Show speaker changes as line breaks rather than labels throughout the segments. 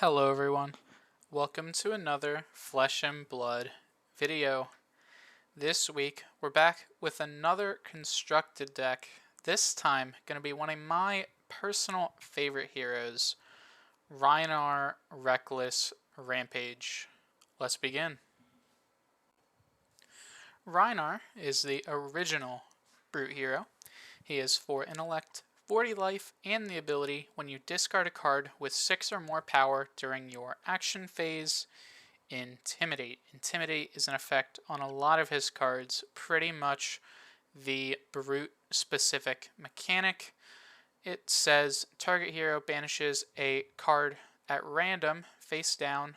Hello everyone, welcome to another Flesh and Blood video. This week we're back with another constructed deck, this time going to be one of my personal favorite heroes, Rhinar Reckless Rampage. Let's begin. Rhinar is the original Brute hero. He has 4 intellect, 40 life, and the ability when you discard a card with 6 or more power during your action phase, Intimidate. Intimidate is an effect on a lot of his cards, pretty much the Brute specific mechanic. It says target hero banishes a card at random face down,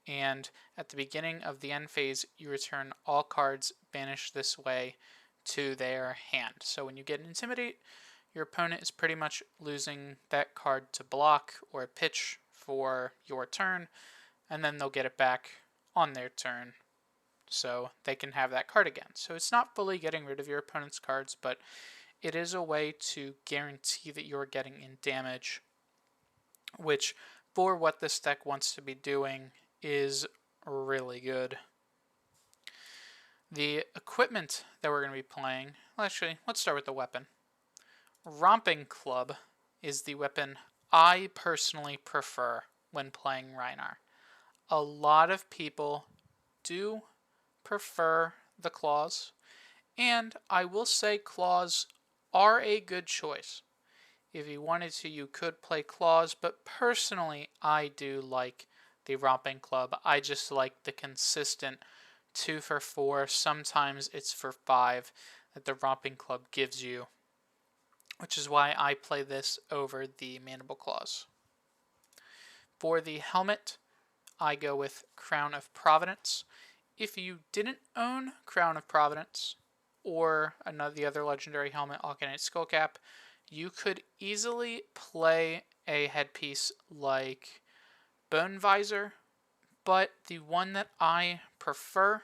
and at the beginning of the end phase you return all cards banished this way to their hand. So when you get Intimidate, your opponent is pretty much losing that card to block or pitch for your turn, and then they'll get it back on their turn so they can have that card again. So it's not fully getting rid of your opponent's cards, but it is a way to guarantee that you're getting in damage, which for what this deck wants to be doing is really good. The equipment that we're going to be playing, actually, let's start with the weapon. Romping Club is the weapon I personally prefer when playing Rhinar. A lot of people do prefer the claws, and I will say claws are a good choice. If you wanted to, you could play claws, but personally, I do like the Romping Club. I just like the consistent 2 for 4, sometimes it's for 5 that the Romping Club gives you, which is why I play this over the Mandible Claws. For the helmet, I go with Crown of Providence. If you didn't own Crown of Providence or the other legendary helmet, Alkanite Skullcap, you could easily play a headpiece like Bone Visor, but the one that I prefer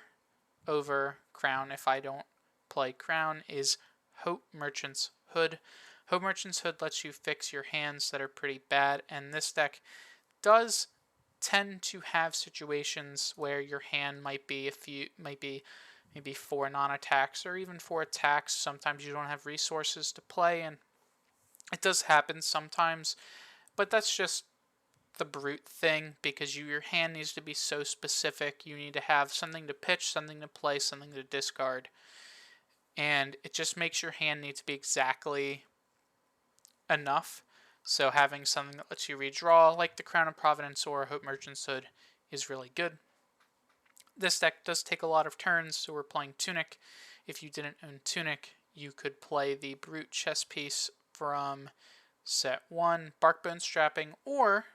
over Crown, if I don't play Crown, is Hope Merchant's Hood. Hope Merchant's Hood lets you fix your hands that are pretty bad, and this deck does tend to have situations where your hand might be maybe 4 non-attacks or even 4 attacks. Sometimes you don't have resources to play, and it does happen sometimes, but that's just the Brute thing, because your hand needs to be so specific. You need to have something to pitch, something to play, something to discard, and it just makes your hand need to be exactly enough. So having something that lets you redraw, like the Crown of Providence or Hope Merchant's Hood, is really good. This deck does take a lot of turns, so we're playing Tunic. If you didn't own Tunic, you could play the Brute chess piece from set 1, Barkbone Strapping, or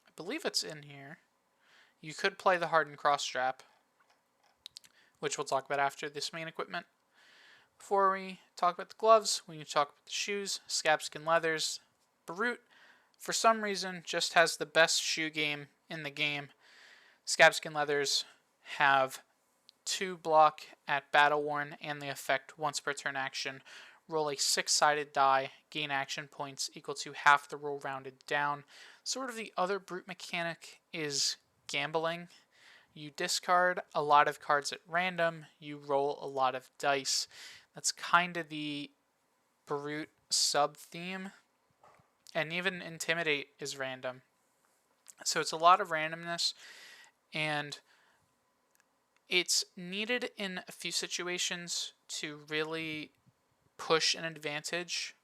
I believe it's in here, you could play the Hardened Cross Strap, which we'll talk about after this main equipment. Before we talk about the gloves, we need to talk about the shoes. Scabskin Leathers. Brute, for some reason, just has the best shoe game in the game. Scabskin Leathers have 2 block at Battle Worn and the effect once per turn action. Roll a 6-sided die, gain action points equal to half the roll rounded down. Sort of the other Brute mechanic is gambling. You discard a lot of cards at random, you roll a lot of dice. That's kind of the Brute sub-theme. And even Intimidate is random. So it's a lot of randomness, and it's needed in a few situations to really push an advantage.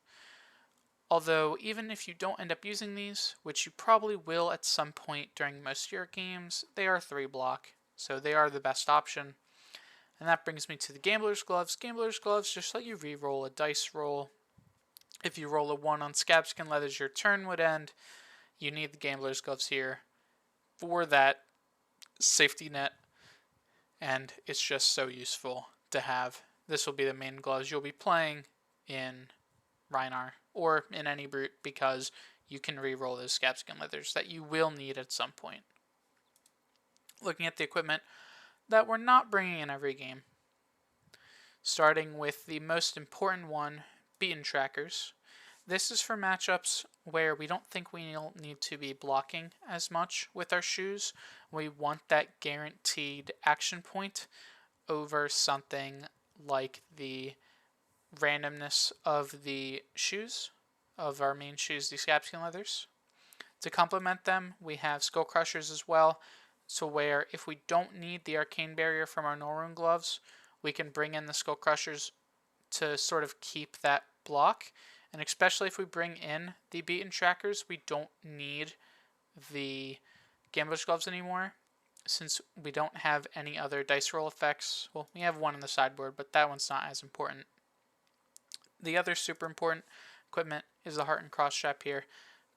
Although, even if you don't end up using these, which you probably will at some point during most of your games, they are 3 block, so they are the best option. And that brings me to the Gambler's Gloves. Gambler's Gloves just let you re-roll a dice roll. If you roll a 1 on Scabskin Leathers, your turn would end. You need the Gambler's Gloves here for that safety net, and it's just so useful to have. This will be the main gloves you'll be playing in Rhinar or in any Brute, because you can re-roll those Scabskin Leathers that you will need at some point. Looking at the equipment that we're not bringing in every game, starting with the most important one, Beaten Trackers. This is for matchups where we don't think we need to be blocking as much with our shoes. We want that guaranteed action point over something like the randomness of the shoes, of our main shoes, the scabskin leathers. To complement them, we have skull crushers as well, so where if we don't need the arcane barrier from our Norrune gloves, we can bring in the skull crushers to sort of keep that block. And especially if we bring in the beaten trackers, we don't need the gambush gloves anymore, since we don't have any other dice roll effects. Well, we have one in the sideboard, but that one's not as important. The other super important equipment is the heart and cross strap here.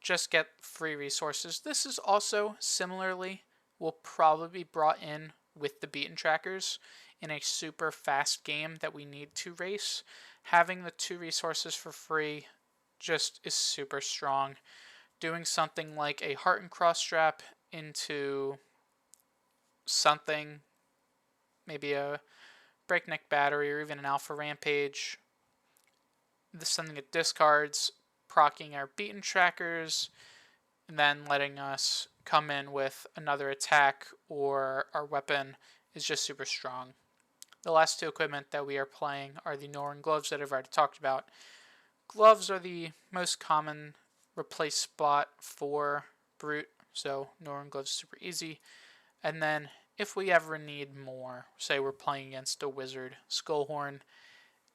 Just get free resources. This is also similarly will probably be brought in with the beaten trackers in a super fast game that we need to race. Having the 2 resources for free just is super strong. Doing something like a heart and cross strap into something, maybe a breakneck battery or even an alpha rampage, this is something that discards, proccing our beaten trackers, and then letting us come in with another attack or our weapon is just super strong. The last 2 equipment that we are playing are the Norrøn gloves that I've already talked about. Gloves are the most common replace spot for Brute, so Norrøn gloves is super easy. And then if we ever need more, say we're playing against a wizard, Skullhorn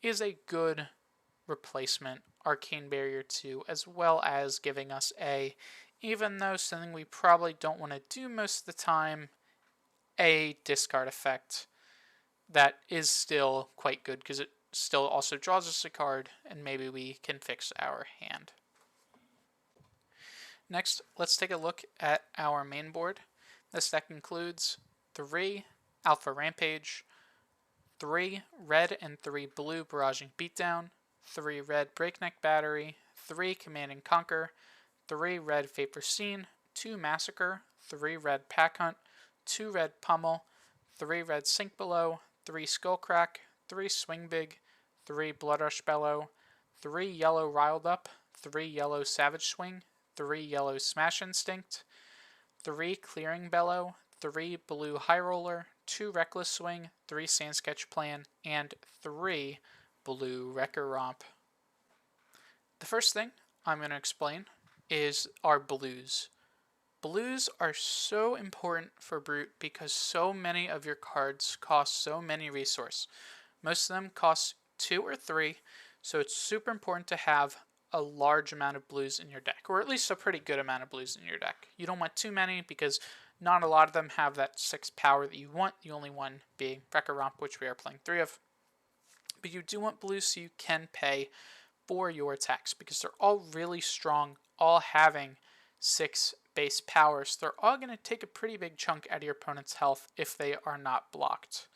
is a good replacement arcane barrier 2, as well as giving us even though something we probably don't want to do most of the time, a discard effect that is still quite good because it still also draws us a card and maybe we can fix our hand. Next, let's take a look at our main board. This deck includes 3 Alpha Rampage, 3 red and 3 blue Barraging Beatdown, 3 red Breakneck Battery, 3 Command and Conquer, 3 red Vapor Scene, 2 Massacre, 3 red Pack Hunt, 2 red Pummel, 3 red Sink Below, 3 Skullcrack, 3 Swing Big, 3 Blood Rush Bellow, 3 yellow Riled Up, 3 yellow Savage Swing, 3 yellow Smash Instinct, 3 Clearing Bellow, 3 blue High Roller, 2 Reckless Swing, 3 Sand Sketch Plan, and 3 blue Wrecker Romp. The first thing I'm going to explain is our blues. Blues are so important for Brute because so many of your cards cost so many resources. Most of them cost 2 or 3, so it's super important to have a large amount of blues in your deck, or at least a pretty good amount of blues in your deck. You don't want too many because not a lot of them have that 6 power that you want, the only one being Wrecker Romp, which we are playing 3 of. But you do want blues so you can pay for your attacks because they're all really strong, all having 6 base powers. They're all going to take a pretty big chunk out of your opponent's health if they are not blocked.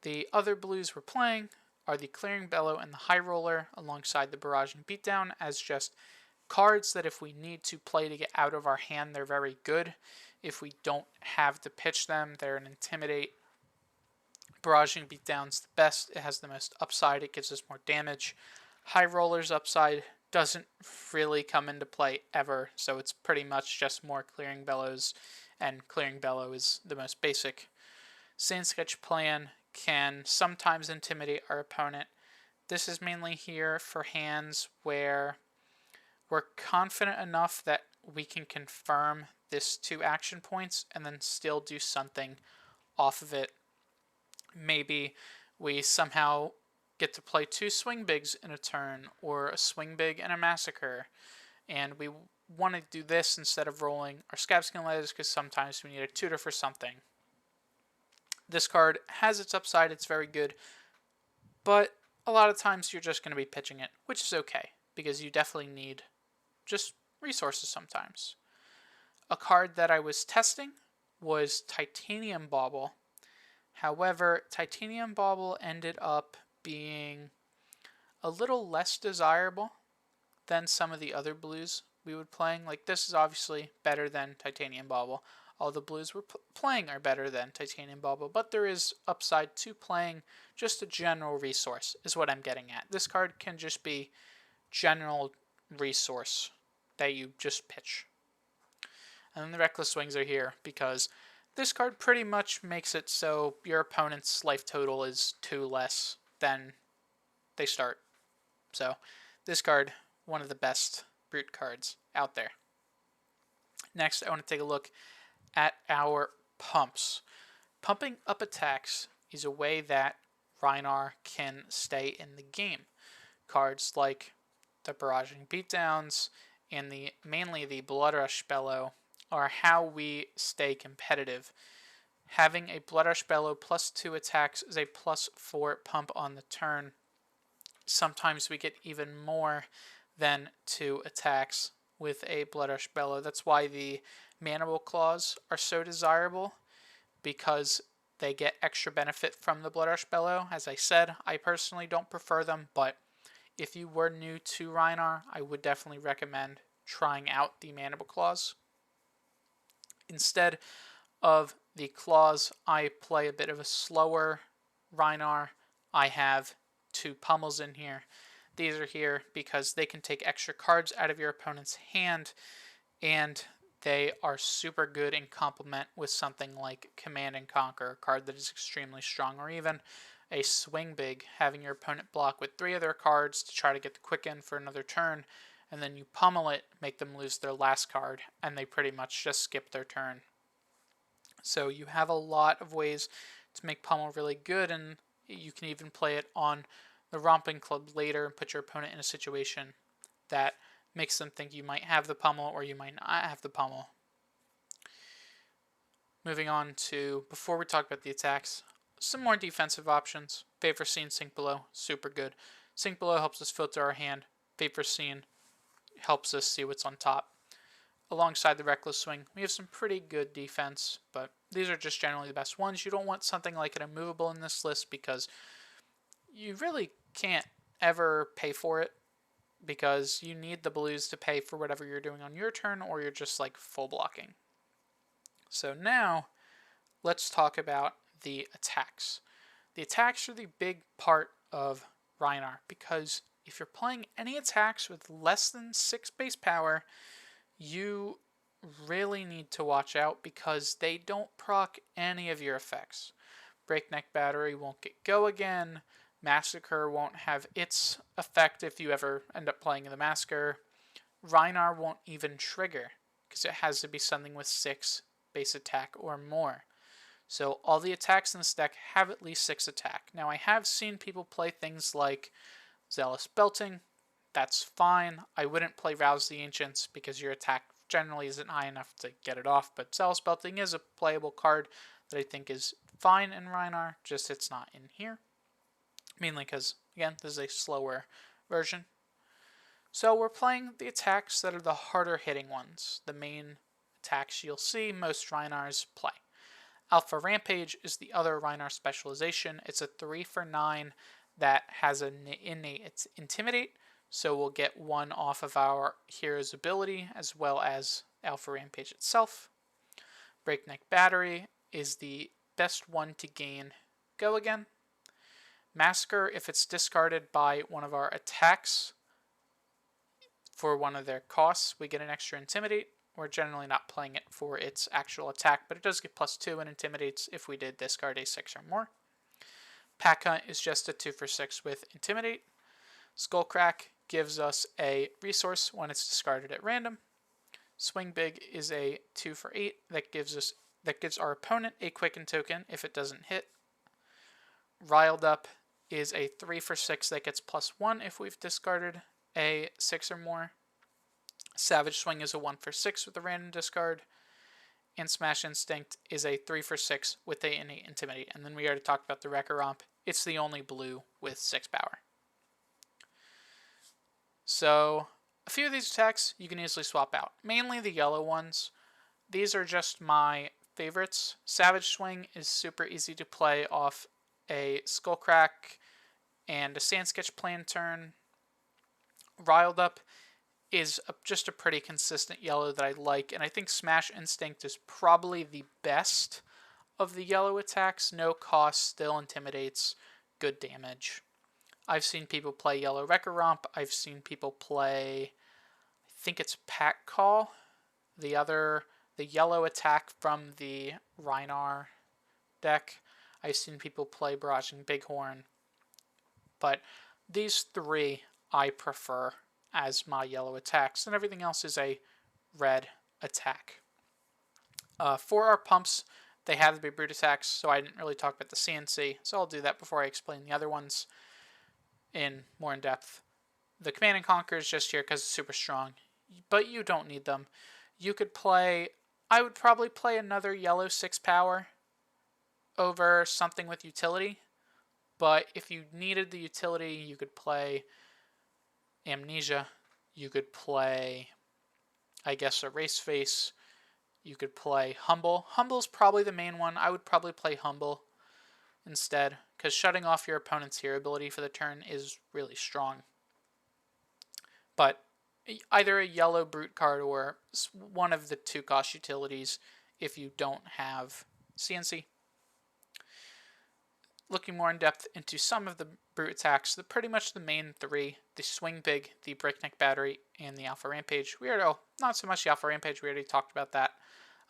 The other blues we're playing are the Clearing Bellow and the High Roller alongside the Barraging Beatdown as just cards that if we need to play to get out of our hand, they're very good. If we don't have to pitch them, they're an Intimidate. Barraging Beatdown's the best. It has the most upside. It gives us more damage. High Roller's upside doesn't really come into play ever, so it's pretty much just more Clearing Bellows, and Clearing Bellow is the most basic. Sand Sketch Plan can sometimes intimidate our opponent. This is mainly here for hands where we're confident enough that we can confirm this 2 action points and then still do something off of it. Maybe we somehow get to play 2 Swing Bigs in a turn, or a Swing Big and a Massacre, and we want to do this instead of rolling our Scabskin Leathers because sometimes we need a tutor for something. This card has its upside, it's very good, but a lot of times you're just going to be pitching it, which is okay, because you definitely need just resources sometimes. A card that I was testing was Titanium Bauble. However, Titanium Bauble ended up being a little less desirable than some of the other blues we would playing. Like, this is obviously better than Titanium Bauble. all the blues we're playing are better than Titanium Bauble, but there is upside to playing just a general resource, is what I'm getting at. This card can just be general resource that you just pitch. And then the Reckless Swings are here because this card pretty much makes it so your opponent's life total is 2 less than they start. So this card, one of the best brute cards out there. Next, I want to take a look at our pumps. Pumping up attacks is a way that Rhinar can stay in the game. Cards like the Barraging Beatdowns and mainly the Bloodrush Bellow are how we stay competitive. Having a Bloodrush Bellow +2 attacks is a +4 pump on the turn. Sometimes we get even more than 2 attacks with a Bloodrush Bellow. That's why the Mandible Claws are so desirable, because they get extra benefit from the Bloodrush Bellow. As I said, I personally don't prefer them, but if you were new to Rhinar, I would definitely recommend trying out the Mandible Claws. Instead of the claws, I play a bit of a slower Rhinar. I have 2 pummels in here. These are here because they can take extra cards out of your opponent's hand, and they are super good in complement with something like Command and Conquer, a card that is extremely strong, or even a Swing Big, having your opponent block with 3 of their cards to try to get the quick in for another turn, and then you pummel it, make them lose their last card, and they pretty much just skip their turn. So you have a lot of ways to make pummel really good, and you can even play it on the Romping Club later and put your opponent in a situation that makes them think you might have the pummel or you might not have the pummel. Moving on to, before we talk about the attacks, some more defensive options. Favor Scene, Sink Below, super good. Sink Below helps us filter our hand. Favor Scene helps us see what's on top. Alongside the Reckless Swing, we have some pretty good defense, but these are just generally the best ones. You don't want something like an Immovable in this list because you really can't ever pay for it, because you need the blues to pay for whatever you're doing on your turn, or you're just like full blocking. So now let's talk about the attacks. The attacks are the big part of Rhinar, because if you're playing any attacks with less than 6 base power, you really need to watch out because they don't proc any of your effects. Breakneck Battery won't get go again. Massacre won't have its effect if you ever end up playing the Massacre. Rhinar won't even trigger because it has to be something with 6 base attack or more. So all the attacks in this deck have at least 6 attack. Now I have seen people play things like Zealous Belting. That's fine. I wouldn't play Rouse the Ancients because your attack generally isn't high enough to get it off, but Zealous Belting is a playable card that I think is fine in Rhinar, just it's not in here. Mainly because, again, this is a slower version. So we're playing the attacks that are the harder hitting ones, the main attacks you'll see most Rhinars play. Alpha Rampage is the other Rhinar specialization. It's a 3-for-9 that has an innate Intimidate, so we'll get 1 off of our hero's ability as well as Alpha Rampage itself. Breakneck Battery is the best one to gain go again. Massacre, if it's discarded by one of our attacks for one of their costs, we get an extra Intimidate. We're generally not playing it for its actual attack, but it does get +2 and intimidates if we did discard a 6 or more. Pack Hunt is just a 2-for-6 with Intimidate. Skullcrack gives us a resource when it's discarded at random. Swing Big is a 2-for-8 that gives our opponent a Quicken token if it doesn't hit. Riled Up is a 3-for-6 that gets +1 if we've discarded a 6 or more. Savage Swing is a 1-for-6 with a random discard. And Smash Instinct is a 3-for-6 with a innate Intimidate. And then we already talked about the Wrecker Romp. It's the only blue with 6 power. So a few of these attacks you can easily swap out. Mainly the yellow ones. These are just my favorites. Savage Swing is super easy to play off a Skullcrack and a Sand Sketch Plan turn. Riled Up is just a pretty consistent yellow that I like, and I think Smash Instinct is probably the best of the yellow attacks. No cost, still intimidates, good damage. I've seen people play Yellow Wrecker Romp. I've seen people play, I think it's Pack Call, the yellow attack from the Rhinar deck. I've seen people play Barraging Bighorn. But these three I prefer as my yellow attacks, and everything else is a red attack. For our pumps, they have to be brute attacks, so I didn't really talk about the CNC, so I'll do that before I explain the other ones more in depth. The Command and Conquer is just here because it's super strong, but you don't need them. You could play, I would probably play another yellow 6 power over something with utility, but if you needed the utility, you could play Amnesia, you could play, I guess, Erase Face, you could play Humble. Humble's probably the main one. I would probably play Humble instead, because shutting off your opponent's hero ability for the turn is really strong. But either a yellow brute card or one of the 2 cost utilities if you don't have CNC. Looking more in depth into some of the brute attacks, pretty much the main 3, the Swing Big, the Breakneck Battery, and the Alpha Rampage. Not so much the Alpha Rampage, we already talked about that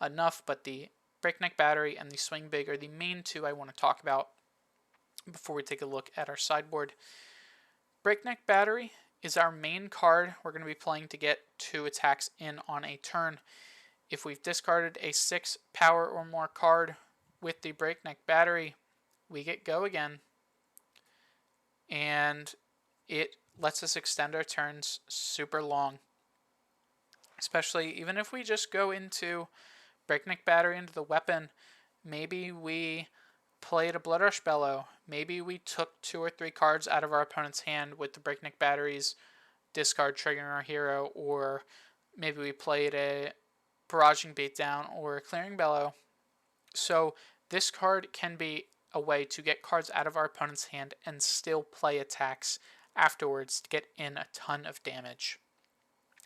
enough, but the Breakneck Battery and the Swing Big are the main 2 I want to talk about before we take a look at our sideboard. Breakneck Battery is our main card we're going to be playing to get 2 attacks in on a turn. If we've discarded a 6 power or more card with the Breakneck Battery, we get Go again, and it lets us extend our turns super long. Especially even if we just go into Breakneck Battery into the weapon, maybe we played a Blood Rush Bellow, maybe we took 2 or 3 cards out of our opponent's hand with the Breakneck Batteries, discard triggering our hero, or maybe we played a Barraging Beatdown or a Clearing Bellow. So this card can be a way to get cards out of our opponent's hand and still play attacks afterwards to get in a ton of damage.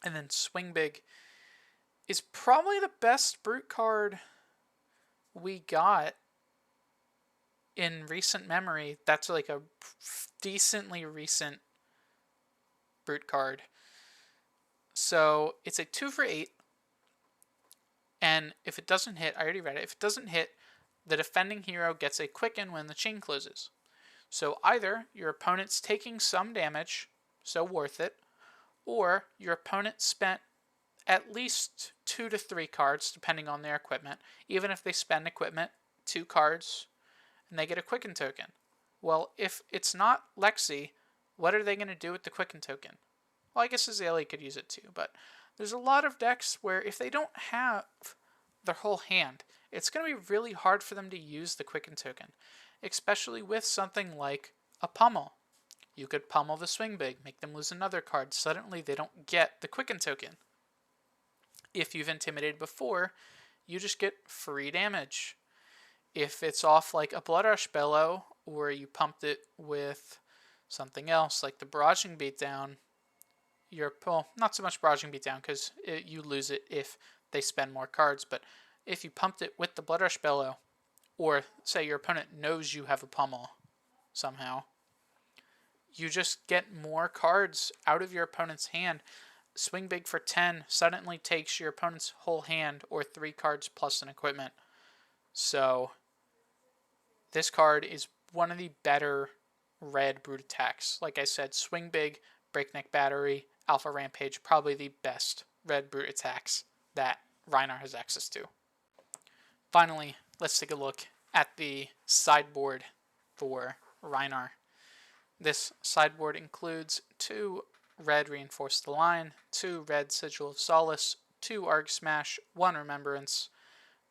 And then Swing Big is probably the best brute card we got in recent memory. That's like a decently recent brute card. So it's a 2 for 8. And if it doesn't hit, I already read it, if it doesn't hit, the defending hero gets a quicken when the chain closes. So either your opponent's taking some damage, so worth it, or your opponent spent at least 2 to 3 cards, depending on their equipment. Even if they spend equipment, 2 cards, and they get a quicken token. Well, if it's not Lexi, what are they going to do with the quicken token? Well, I guess Azalea could use it too, but there's a lot of decks where if they don't have their whole hand, it's going to be really hard for them to use the quicken token, especially with something like a Pummel. You could pummel the Swing Big, make them lose another card. Suddenly they don't get the quicken token. If you've intimidated before, you just get free damage. If it's off like a Blood Rush Bellow, or you pumped it with something else like the Barraging Beatdown, not so much Barraging Beatdown because you lose it if they spend more cards, but if you pumped it with the Blood Rush Bellow, or say your opponent knows you have a Pummel somehow, you just get more cards out of your opponent's hand. Swing Big for 10 suddenly takes your opponent's whole hand, or 3 cards plus an equipment. So this card is one of the better red brute attacks. Like I said, Swing Big, Breakneck Battery, Alpha Rampage, probably the best red brute attacks that Rhinar has access to. Finally, let's take a look at the sideboard for Rhinar. This sideboard includes 2 red Reinforce the Line, 2 red Sigil of Solace, 2 Arg Smash, 1 Remembrance,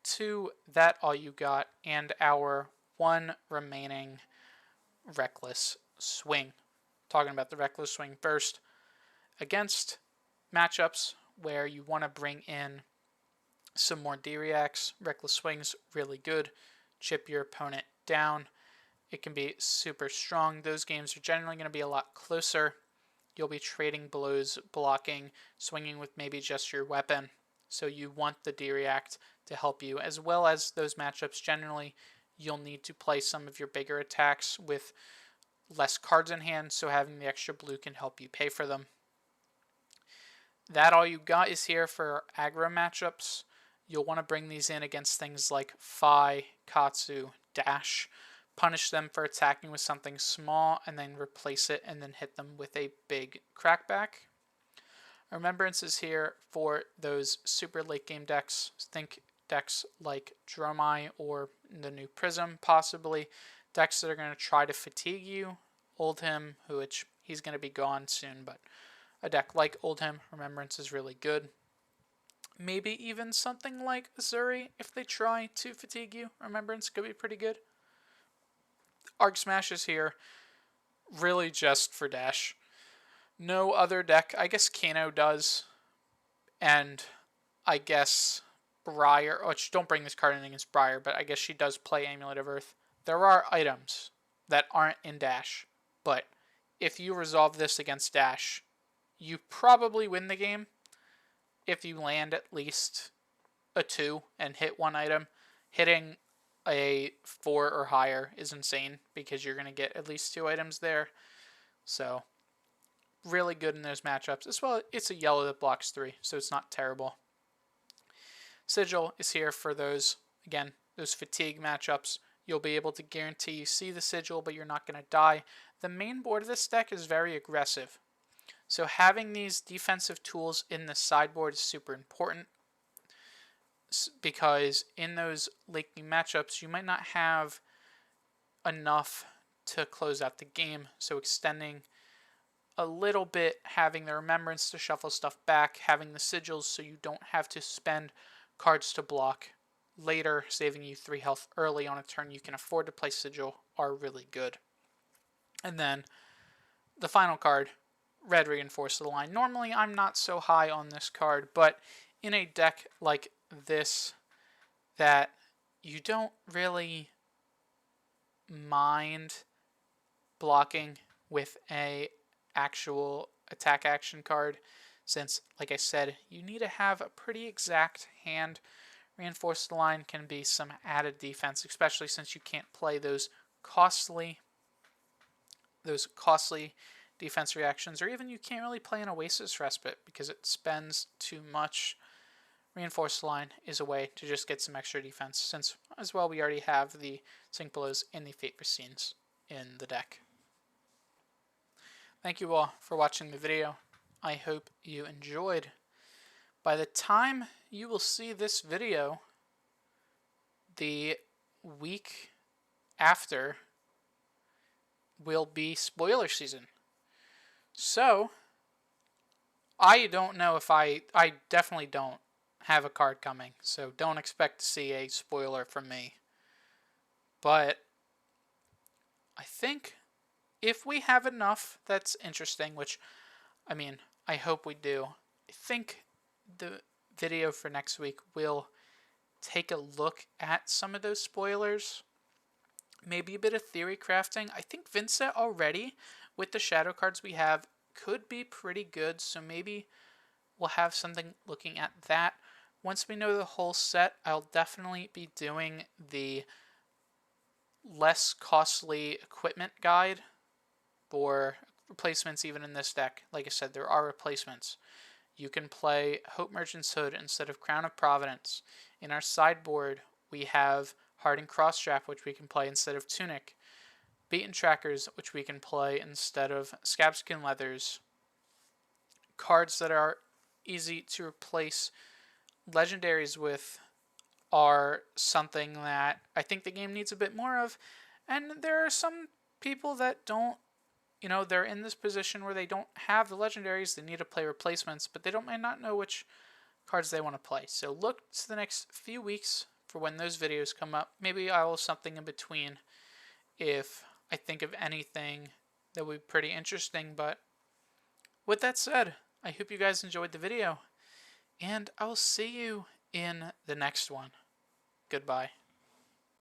2 That All You Got, and our 1 remaining Reckless Swing. Talking about the Reckless Swing first. Against matchups where you want to bring in some more D-Reacts, Reckless Swing's really good. Chip your opponent down. It can be super strong. Those games are generally going to be a lot closer. you'll be trading blows, blocking, swinging with maybe just your weapon. So you want the D-React to help you, as well as those matchups. Generally, you'll need to play some of your bigger attacks with less cards in hand, so having the extra blue can help you pay for them. That all you got is here for aggro matchups. You'll want to bring these in against things like Fi, Katsu, Dash. Punish them for attacking with something small, and then replace it, and then hit them with a big crackback. Remembrance is here for those super late game decks. Think decks like Dromai or the new Prism, possibly. Decks that are going to try to fatigue you. Oldhim, which he's going to be gone soon, but a deck like Oldhim, Remembrance is really good. Maybe even something like Azuri, if they try to fatigue you. Remembrance could be pretty good. Arc Smash is here, really just for Dash. No other deck. I guess Kano does, and I guess Briar, which don't bring this card in against Briar, but I guess she does play Amulet of Earth. There are items that aren't in Dash, but if you resolve this against Dash, you probably win the game if you land at least a 2 and hit one item. Hitting a 4 or higher is insane because you're going to get at least 2 items there. So really good in those matchups. As well, it's a yellow that blocks 3, so it's not terrible. Sigil is here for those, again, those fatigue matchups. You'll be able to guarantee you see the Sigil, but you're not going to die. The main board of this deck is very aggressive. So having these defensive tools in the sideboard is super important, because in those late game matchups, you might not have enough to close out the game. So extending a little bit, having the Remembrance to shuffle stuff back, having the Sigils so you don't have to spend cards to block later, saving you 3 health early on a turn you can afford to play Sigil, are really good. And then the final card, Red Reinforce the Line. Normally I'm not so high on this card, but in a deck like this that you don't really mind blocking with a actual attack action card, since, like I said, you need to have a pretty exact hand. Reinforce the Line can be some added defense, especially since you can't play those costly defense reactions, or even you can't really play an Oasis Respite because it spends too much. Reinforce the Line is a way to just get some extra defense, since as well we already have the Sink Blows and the Fate Racines in the deck. Thank you all for watching the video. I hope you enjoyed. By the time you will see this video, the week after will be spoiler season. So, I don't know if I definitely don't have a card coming, so don't expect to see a spoiler from me. But I think if we have enough that's interesting, which, I mean, I hope we do, I think the video for next week will take a look at some of those spoilers. Maybe a bit of theory crafting. I think Vincent already, with the shadow cards we have, could be pretty good, so maybe we'll have something looking at that. Once we know the whole set, I'll definitely be doing the less costly equipment guide for replacements even in this deck. Like I said, there are replacements. You can play Hope Merchant's Hood instead of Crown of Providence. In our sideboard, we have Hardened Crossstrap, which we can play instead of Tunic. Beaten Trackers, which we can play instead of Scabskin Leathers. Cards that are easy to replace legendaries with are something that I think the game needs a bit more of. And there are some people that don't, they're in this position where they don't have the legendaries. They need to play replacements, but they might not know which cards they want to play. So look to the next few weeks for when those videos come up. Maybe I'll have something in between if I think of anything that would be pretty interesting. But with that said, I hope you guys enjoyed the video, and I will see you in the next one. Goodbye.